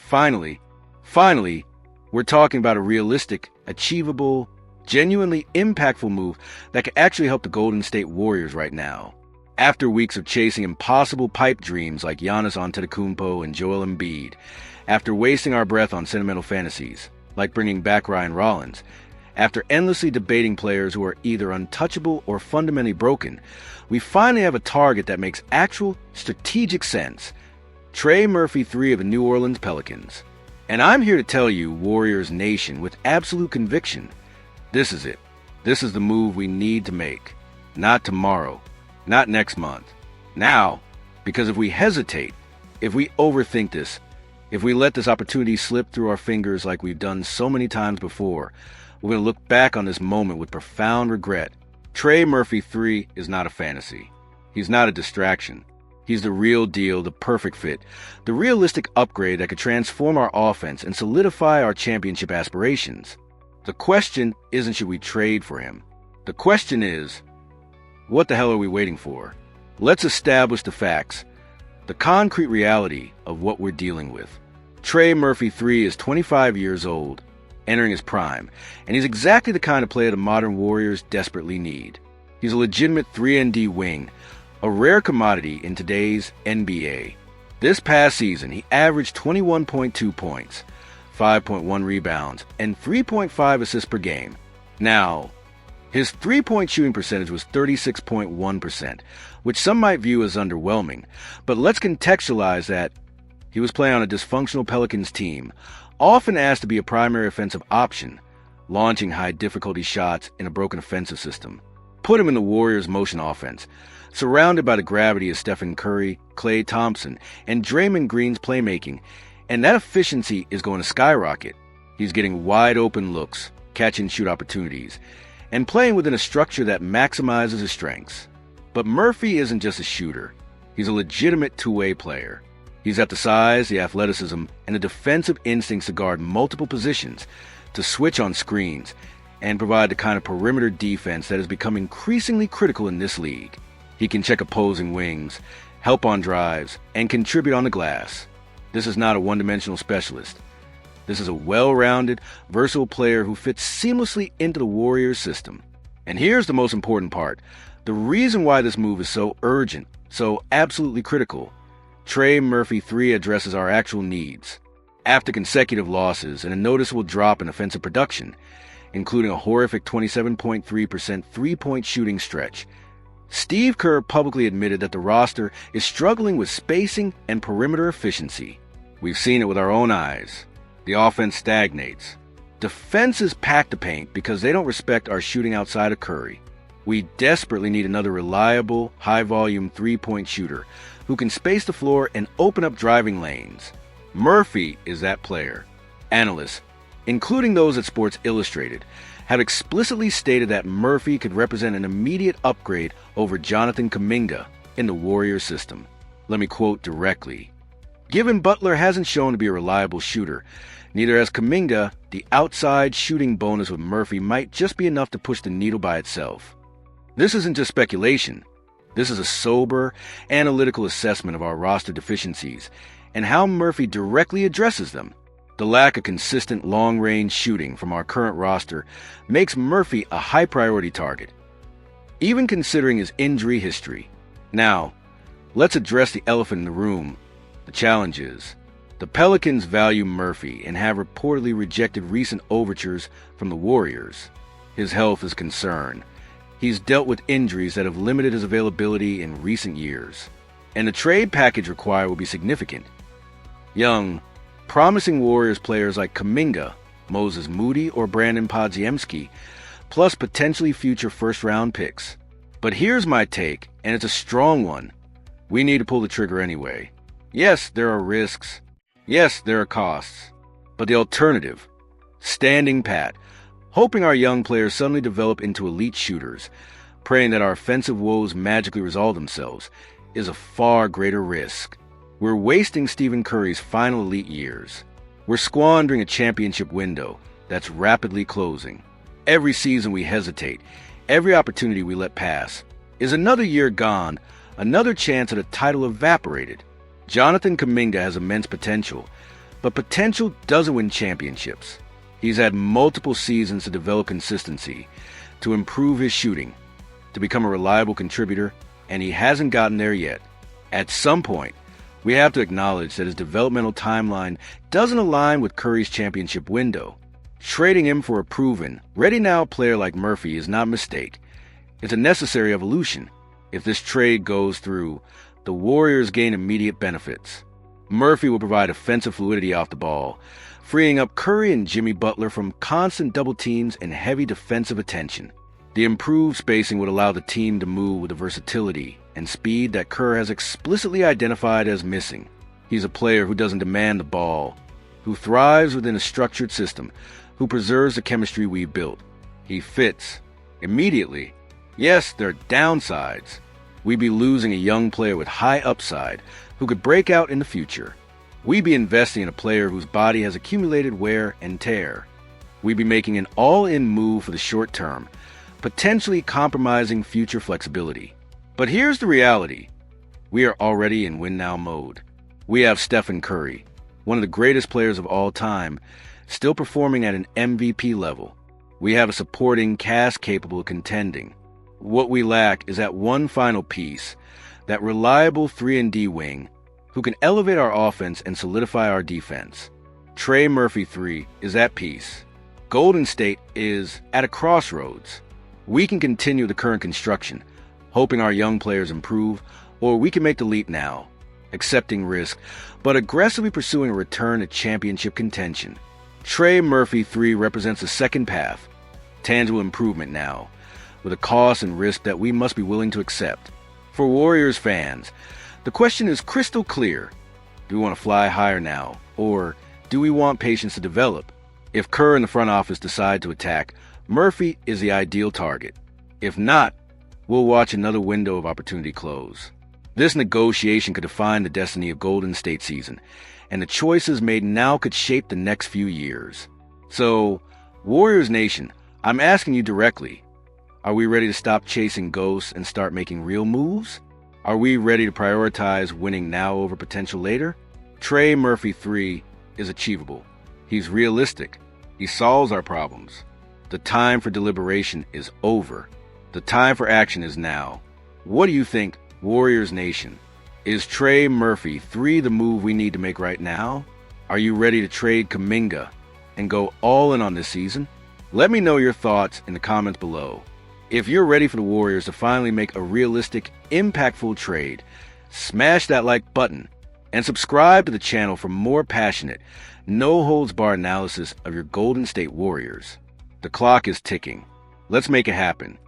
Finally, we're talking about a realistic, achievable, genuinely impactful move that could actually help the Golden State Warriors right now. After weeks of chasing impossible pipe dreams like Giannis Antetokounmpo and Joel Embiid, after wasting our breath on sentimental fantasies, like bringing back Ryan Rollins, after endlessly debating players who are either untouchable or fundamentally broken, we finally have a target that makes actual, strategic sense. Trey Murphy III of the New Orleans Pelicans. And I'm here to tell you, Warriors Nation, with absolute conviction, this is it. This is the move we need to make. Not tomorrow. Not next month. Now. Because if we hesitate, if we overthink this, if we let this opportunity slip through our fingers like we've done so many times before, we're going to look back on this moment with profound regret. Trey Murphy III is not a fantasy. He's not a distraction. He's the real deal, the perfect fit, the realistic upgrade that could transform our offense and solidify our championship aspirations. The question isn't should we trade for him. The question is, what the hell are we waiting for? Let's establish the facts, the concrete reality of what we're dealing with. Trey Murphy III is 25 years old, entering his prime, and he's exactly the kind of player the modern Warriors desperately need. He's a legitimate 3-and-D wing, a rare commodity in today's NBA. This past season, he averaged 21.2 points, 5.1 rebounds, and 3.5 assists per game. Now, his three-point shooting percentage was 36.1%, which some might view as underwhelming, but let's contextualize that he was playing on a dysfunctional Pelicans team, often asked to be a primary offensive option, launching high-difficulty shots in a broken offensive system. Put him in the Warriors' motion offense, surrounded by the gravity of Stephen Curry, Klay Thompson, and Draymond Green's playmaking, and that efficiency is going to skyrocket. He's getting wide-open looks, catch-and-shoot opportunities, and playing within a structure that maximizes his strengths. But Murphy isn't just a shooter. He's a legitimate two-way player. He's got the size, the athleticism, and the defensive instincts to guard multiple positions, to switch on screens, and provide the kind of perimeter defense that has become increasingly critical in this league. He can check opposing wings, help on drives, and contribute on the glass. This is not a one-dimensional specialist. This is a well-rounded, versatile player who fits seamlessly into the Warriors system. And here's the most important part. The reason why this move is so urgent, so absolutely critical. Trey Murphy III addresses our actual needs. After consecutive losses and a noticeable drop in offensive production, including a horrific 27.3% three-point shooting stretch, Steve Kerr publicly admitted that the roster is struggling with spacing and perimeter efficiency. We've seen it with our own eyes. The offense stagnates. Defenses pack the paint because they don't respect our shooting outside of Curry. We desperately need another reliable, high-volume three-point shooter who can space the floor and open up driving lanes. Murphy is that player. Analysts, including those at Sports Illustrated, have explicitly stated that Murphy could represent an immediate upgrade over Jonathan Kuminga in the Warriors system. Let me quote directly. Given Butler hasn't shown to be a reliable shooter, neither has Kuminga, the outside shooting bonus with Murphy might just be enough to push the needle by itself. This isn't just speculation. This is a sober, analytical assessment of our roster deficiencies and how Murphy directly addresses them. The lack of consistent long-range shooting from our current roster makes Murphy a high-priority target, even considering his injury history. Now, let's address the elephant in the room. The challenge is, the Pelicans value Murphy and have reportedly rejected recent overtures from the Warriors. His health is a concern. He's dealt with injuries that have limited his availability in recent years, and the trade package required will be significant. Young, promising Warriors players like Kuminga, Moses Moody, or Brandon Podziemski, plus potentially future first-round picks. But here's my take, and it's a strong one. We need to pull the trigger anyway. Yes, there are risks. Yes, there are costs. But the alternative, standing pat, hoping our young players suddenly develop into elite shooters, praying that our offensive woes magically resolve themselves, is a far greater risk. We're wasting Stephen Curry's final elite years. We're squandering a championship window that's rapidly closing. Every season we hesitate, every opportunity we let pass, is another year gone, another chance at a title evaporated. Jonathan Kuminga has immense potential, But potential doesn't win championships. He's had multiple seasons to develop consistency, to improve his shooting, to become a reliable contributor, and he hasn't gotten there yet. At some point, we have to acknowledge that his developmental timeline doesn't align with Curry's championship window. Trading him for a proven, ready-now player like Murphy is not a mistake. It's a necessary evolution. If this trade goes through, the Warriors gain immediate benefits. Murphy will provide offensive fluidity off the ball, freeing up Curry and Jimmy Butler from constant double teams and heavy defensive attention. The improved spacing would allow the team to move with the versatility and speed that Kerr has explicitly identified as missing. He's a player who doesn't demand the ball, who thrives within a structured system, who preserves the chemistry we've built. He fits immediately. Yes, there are downsides. We'd be losing a young player with high upside who could break out in the future. We'd be investing in a player whose body has accumulated wear and tear. We'd be making an all-in move for the short term, potentially compromising future flexibility. But here's the reality. We are already in win-now mode. We have Stephen Curry, one of the greatest players of all time, still performing at an MVP level. We have a supporting cast capable of contending. What we lack is that one final piece, that reliable 3-and-D wing who can elevate our offense and solidify our defense. Trey Murphy 3 is that piece. Golden State is at a crossroads. We can continue the current construction, hoping our young players improve, or we can make the leap now, accepting risk, but aggressively pursuing a return to championship contention. Trey Murphy 3 represents a second path, tangible improvement now, with a cost and risk that we must be willing to accept. For Warriors fans, the question is crystal clear. Do we want to fly higher now, or do we want patience to develop? If Kerr and the front office decide to attack, Murphy is the ideal target. If not, we'll watch another window of opportunity close. This negotiation could define the destiny of Golden State season, and the choices made now could shape the next few years. So, Warriors Nation, I'm asking you directly, are we ready to stop chasing ghosts and start making real moves? Are we ready to prioritize winning now over potential later? Trey Murphy 3 is achievable. He's realistic. He solves our problems. The time for deliberation is over. The time for action is now. What do you think, Warriors Nation? Is Trey Murphy 3 the move we need to make right now? Are you ready to trade Kuminga and go all in on this season? Let me know your thoughts in the comments below. If you're ready for the Warriors to finally make a realistic, impactful trade, smash that like button and subscribe to the channel for more passionate, no-holds-barred analysis of your Golden State Warriors. The clock is ticking. Let's make it happen.